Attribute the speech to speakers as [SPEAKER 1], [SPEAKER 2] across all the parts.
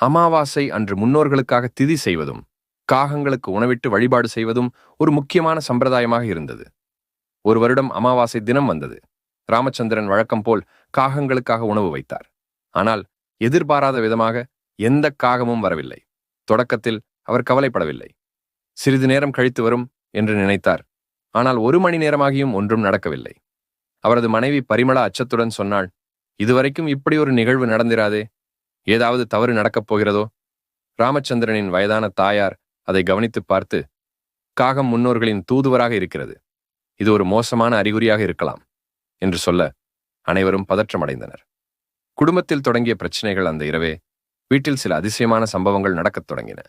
[SPEAKER 1] அமாவாசை அன்று முன்னோர்களுக்காக திதி செய்வதும் காகங்களுக்கு உணவிட்டு வழிபாடு செய்வதும் ஒரு முக்கியமான சம்பிரதாயமாக இருந்தது. ஒரு வருடம் அமாவாசை தினம் வந்தது. ராமச்சந்திரன் வழக்கம் போல் காகங்களுக்காக உணவு வைத்தார். ஆனால் எதிர்பாராத விதமாக எந்த காகமும் வரவில்லை. தொடக்கத்தில் அவர் கவலைப்படவில்லை. சிறிது நேரம் கழித்து வரும் என்று நினைத்தார். ஆனால் 1 மணி நேரமாகியும் ஒன்றும் நடக்கவில்லை. அவரது மனைவி பரிமளா அச்சத்துடன் சொன்னாள், இதுவரைக்கும் இப்படி ஒரு நிகழ்வு நடந்திராதே. ஏதாவது தவறு நடக்கப் போகிறதோ? ராமச்சந்திரனின் வயதான தாயார் அதை கவனித்து பார்த்து, காகம் முன்னோர்களின் தூதுவராக இருக்கிறது, இது ஒரு மோசமான அறிகுறியாக இருக்கலாம் என்று சொல்ல அனைவரும் பதற்றமடைந்தனர். குடும்பத்தில் தொடங்கிய பிரச்சனைகள் அந்த இரவே வீட்டில் சில அதிசயமான சம்பவங்கள் நடக்கத் தொடங்கின.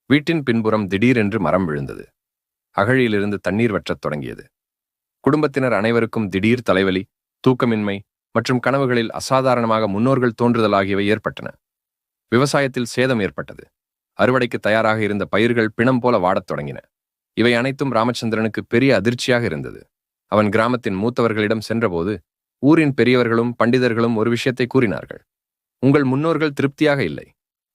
[SPEAKER 1] வீட்டின் பின்புறம் திடீரென்று மரம் விழுந்தது. அகழியிலிருந்து தண்ணீர் வற்றத் தொடங்கியது. குடும்பத்தினர் அனைவருக்கும் திடீர் தலைவலி, தூக்கமின்மை மற்றும் கனவுகளில் அசாதாரணமாக முன்னோர்கள் தோன்றுதல் ஆகியவை ஏற்பட்டன. விவசாயத்தில் சேதம் ஏற்பட்டது. அறுவடைக்கு தயாராக இருந்த பயிர்கள் பிணம் போல வாடத் தொடங்கின. இவை அனைத்தும் ராமச்சந்திரனுக்கு பெரிய அதிர்ச்சியாக இருந்தது. அவன் கிராமத்தின் மூத்தவர்களிடம் சென்றபோது ஊரின் பெரியவர்களும் பண்டிதர்களும் ஒரு விஷயத்தை கூறினார்கள். உங்கள் முன்னோர்கள் திருப்தியாக இல்லை.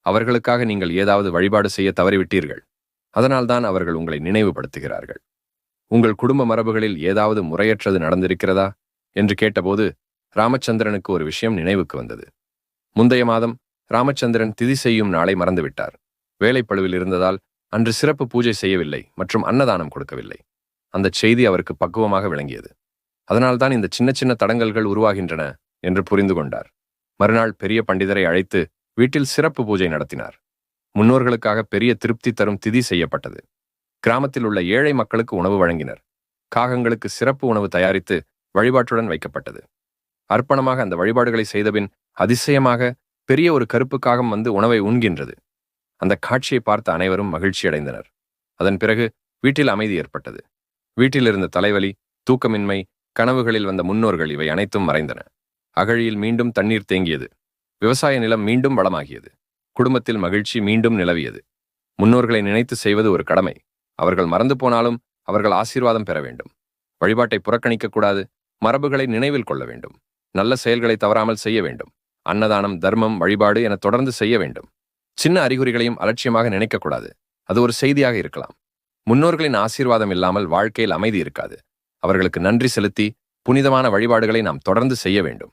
[SPEAKER 1] அவர்களுக்காக நீங்கள் ஏதாவது வழிபாடு செய்ய தவறிவிட்டீர்கள். அதனால்தான் அவர்கள் உங்களை நினைவுபடுத்துகிறார்கள். உங்கள் குடும்ப மரபுகளில் ஏதாவது முறையற்றது நடந்திருக்கிறதா என்று கேட்டபோது ராமச்சந்திரனுக்கு ஒரு விஷயம் நினைவுக்கு வந்தது. முந்தைய மாதம் ராமச்சந்திரன் திதி செய்யும் நாளை மறந்துவிட்டார். வேலைப்பளுவில் இருந்ததால் அன்று சிறப்பு பூஜை செய்யவில்லை மற்றும் அன்னதானம் கொடுக்கவில்லை. அந்த செய்தி அவருக்கு பக்குவமாக விளங்கியது. அதனால்தான் இந்த சின்ன சின்ன தடங்கல்கள் உருவாகின்றன என்று புரிந்து கொண்டார். மறுநாள் பெரிய பண்டிதரை அழைத்து வீட்டில் சிறப்பு பூஜை நடத்தினார். முன்னோர்களுக்காக பெரிய திருப்தி தரும் திதி செய்யப்பட்டது. கிராமத்தில் உள்ள ஏழை மக்களுக்கு உணவு வழங்கினர். காகங்களுக்கு சிறப்பு உணவு தயாரித்து வழிபாட்டுடன் வைக்கப்பட்டது. அர்ப்பணமாக அந்த வழிபாடுகளை செய்தபின் அதிசயமாக பெரிய ஒரு கருப்பு காகம் வந்து உணவை உண்கின்றது. அந்த காட்சியை பார்த்த அனைவரும் மகிழ்ச்சியடைந்தனர். அதன் பிறகு வீட்டில் அமைதி ஏற்பட்டது. வீட்டில் இருந்த தலைவலி, தூக்கமின்மை, கனவுகளில் வந்த முன்னோர்கள் இவை அனைத்தும் மறைந்தன. அகழியில் மீண்டும் தண்ணீர் தேங்கியது. விவசாய நிலம் மீண்டும் வளமாகியது. குடும்பத்தில் மகிழ்ச்சி மீண்டும் நிலவியது. முன்னோர்களை நினைத்து செய்வது ஒரு கடமை. அவர்கள் மறந்து போனாலும் அவர்கள் ஆசீர்வாதம் பெற வேண்டும். வழிபாட்டை புறக்கணிக்கக்கூடாது. மரபுகளை நினைவில் கொள்ள வேண்டும். நல்ல செயல்களை தவறாமல் செய்ய வேண்டும். அன்னதானம், தர்மம், வழிபாடு என தொடர்ந்து செய்ய வேண்டும். சின்ன அறிகுறிகளையும் அலட்சியமாக நினைக்கக்கூடாது. அது ஒரு செய்தியாக இருக்கலாம். முன்னோர்களின் ஆசீர்வாதம் இல்லாமல் வாழ்க்கையில் அமைதி இருக்காது. அவர்களுக்கு நன்றி செலுத்தி புனிதமான வழிபாடுகளை நாம் தொடர்ந்து செய்ய வேண்டும்.